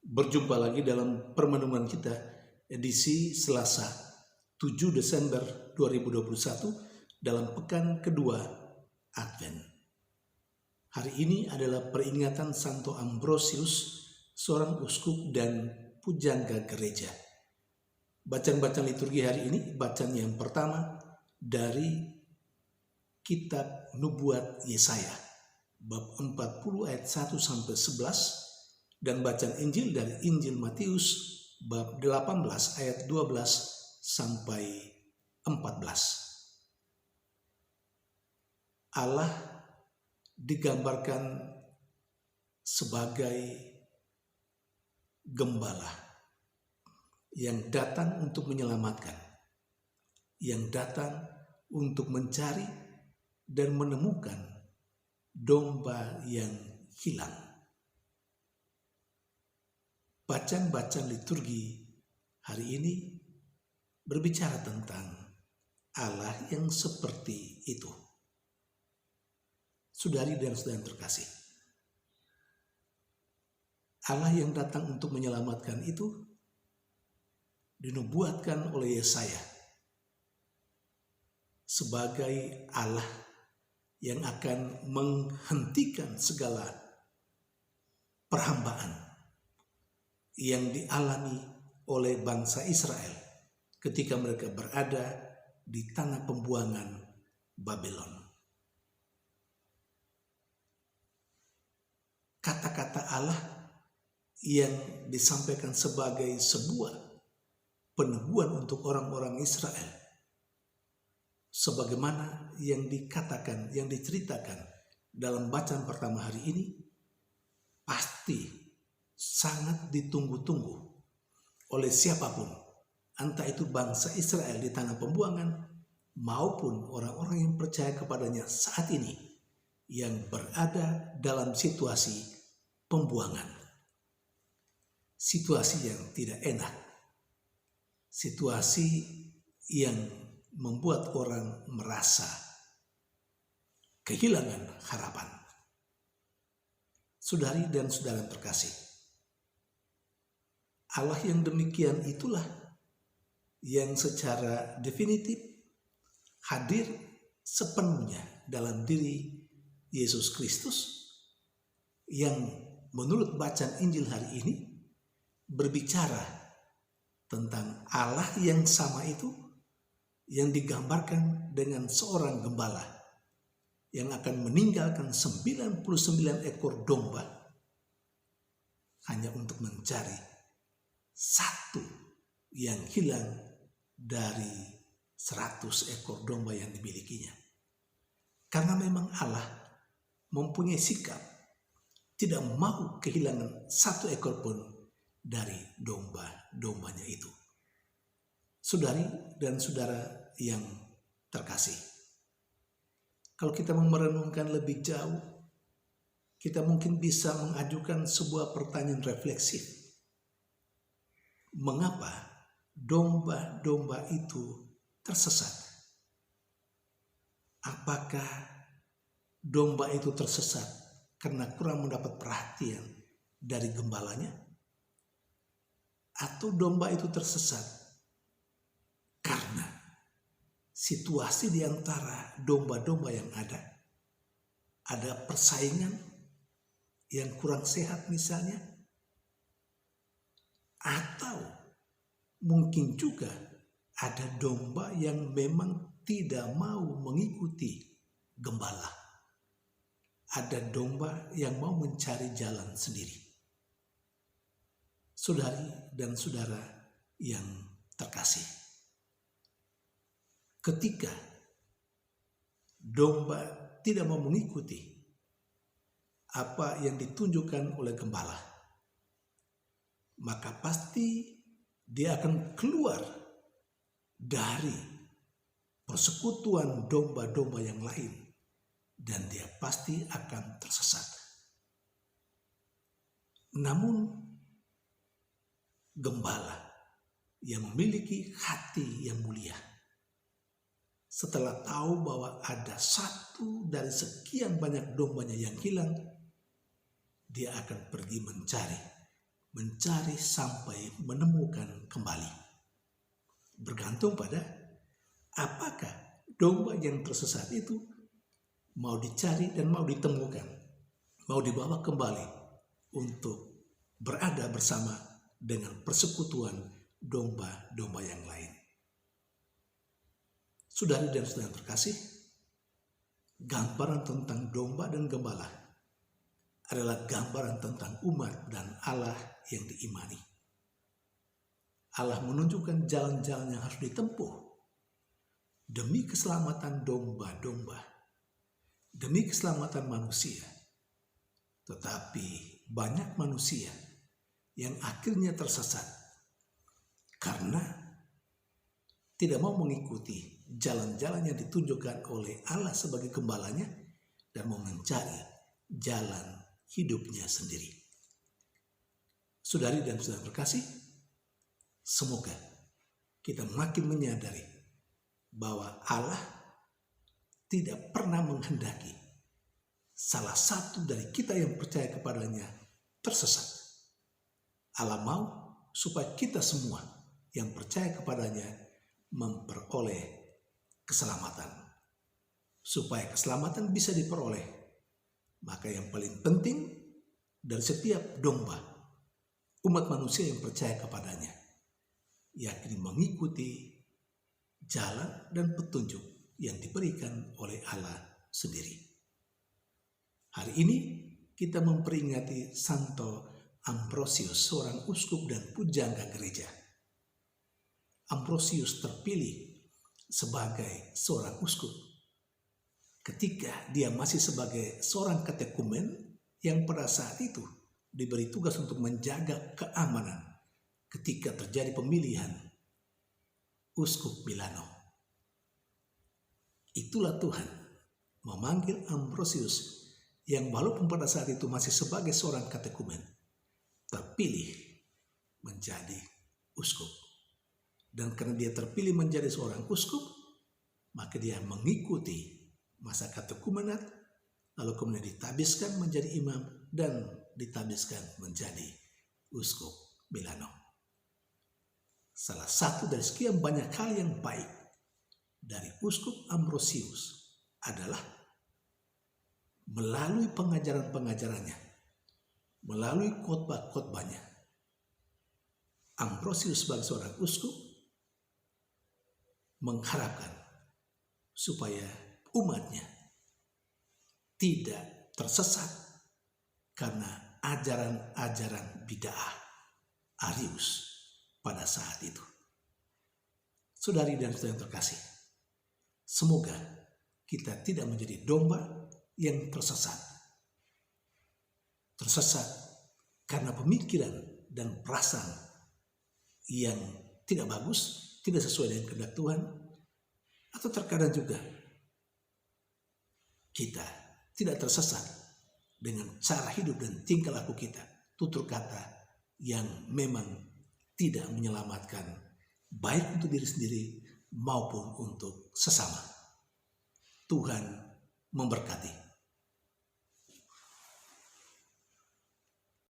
Berjumpa lagi dalam permenungan kita edisi Selasa 7 Desember 2021 dalam pekan kedua Advent. Hari ini adalah peringatan Santo Ambrosius, seorang uskup dan pujangga gereja. Bacaan-bacaan liturgi hari ini, bacaan yang pertama dari kitab Nubuat Yesaya, bab 40 ayat 1 sampai 11, dan bacaan Injil dari Injil Matius bab 18 ayat 12 sampai 14. Allah digambarkan sebagai gembala yang datang untuk menyelamatkan, yang datang untuk mencari dan menemukan domba yang hilang. Bacaan-bacaan liturgi hari ini berbicara tentang Allah yang seperti itu. Saudari dan saudara yang terkasih, Allah yang datang untuk menyelamatkan itu dinubuatkan oleh Yesaya sebagai Allah yang akan menghentikan segala perhambaan yang dialami oleh bangsa Israel ketika mereka berada di tanah pembuangan Babylon. Kata-kata Allah yang disampaikan sebagai sebuah peneguhan untuk orang-orang Israel, sebagaimana yang dikatakan, yang diceritakan dalam bacaan pertama hari ini, pasti sangat ditunggu-tunggu oleh siapapun, entah itu bangsa Israel di tanah pembuangan maupun orang-orang yang percaya kepadanya saat ini yang berada dalam situasi pembuangan. Situasi yang tidak enak, situasi yang membuat orang merasa kehilangan harapan. Saudari dan saudara yang terkasih, Allah yang demikian itulah yang secara definitif hadir sepenuhnya dalam diri Yesus Kristus, yang menurut bacaan Injil hari ini berbicara tentang Allah yang sama itu, yang digambarkan dengan seorang gembala yang akan meninggalkan 99 ekor domba hanya untuk mencari satu yang hilang dari 100 ekor domba yang dimilikinya. Karena memang Allah mempunyai sikap tidak mau kehilangan satu ekor pun dari domba-dombanya itu. Saudari dan saudara yang terkasih, kalau kita merenungkan lebih jauh, kita mungkin bisa mengajukan sebuah pertanyaan refleksif. Mengapa domba-domba itu tersesat? Apakah domba itu tersesat karena kurang mendapat perhatian dari gembalanya? Atau domba itu tersesat karena situasi di antara domba-domba yang ada persaingan yang kurang sehat misalnya? Atau mungkin juga ada domba yang memang tidak mau mengikuti gembala. Ada domba yang mau mencari jalan sendiri. Saudari dan saudara yang terkasih, ketika domba tidak mau mengikuti apa yang ditunjukkan oleh gembala, maka pasti dia akan keluar dari persekutuan domba-domba yang lain dan dia pasti akan tersesat. Namun gembala yang memiliki hati yang mulia, setelah tahu bahwa ada satu dari sekian banyak dombanya yang hilang, dia akan pergi mencari mencari sampai menemukan kembali. Bergantung pada apakah domba yang tersesat itu mau dicari dan mau ditemukan, mau dibawa kembali untuk berada bersama dengan persekutuan domba-domba yang lain. Saudari dan saudara terkasih, gambaran tentang domba dan gembala adalah gambaran tentang umat dan Allah yang diimani. Allah menunjukkan jalan-jalan yang harus ditempuh demi keselamatan domba-domba, demi keselamatan manusia. Tetapi banyak manusia yang akhirnya tersesat karena tidak mau mengikuti jalan-jalan yang ditunjukkan oleh Allah sebagai gembalanya dan mau mencari jalan hidupnya sendiri. Saudari dan saudara terkasih, semoga kita makin menyadari bahwa Allah tidak pernah menghendaki salah satu dari kita yang percaya kepadanya tersesat. Allah mau supaya kita semua yang percaya kepadanya memperoleh keselamatan. Supaya keselamatan bisa diperoleh, maka yang paling penting dari setiap domba, umat manusia yang percaya kepadanya, yakni mengikuti jalan dan petunjuk yang diberikan oleh Allah sendiri. Hari ini kita memperingati Santo Ambrosius, seorang uskup dan pujangga gereja. Ambrosius terpilih sebagai seorang uskup ketika dia masih sebagai seorang katekumen yang pada saat itu diberi tugas untuk menjaga keamanan ketika terjadi pemilihan uskup Milano. Itulah Tuhan memanggil Ambrosius yang walaupun pada saat itu masih sebagai seorang katekumen terpilih menjadi uskup. Dan karena dia terpilih menjadi seorang uskup, maka dia mengikuti masa katekumenat, lalu kemudian ditabiskan menjadi imam dan ditabiskan menjadi uskup Milano. Salah satu dari sekian banyak hal yang baik dari uskup Ambrosius adalah melalui pengajaran-pengajarannya, melalui khotbah-khotbahnya, Ambrosius sebagai seorang uskup mengharapkan supaya umatnya tidak tersesat karena ajaran-ajaran bid'ah Arius pada saat itu. Saudari dan saudara yang terkasih, semoga kita tidak menjadi domba yang tersesat. Tersesat karena pemikiran dan perasaan yang tidak bagus, tidak sesuai dengan kehendak Tuhan, atau terkadang juga kita tidak tersesat dengan cara hidup dan tingkah laku kita, tutur kata yang memang tidak menyelamatkan baik untuk diri sendiri maupun untuk sesama. Tuhan memberkati.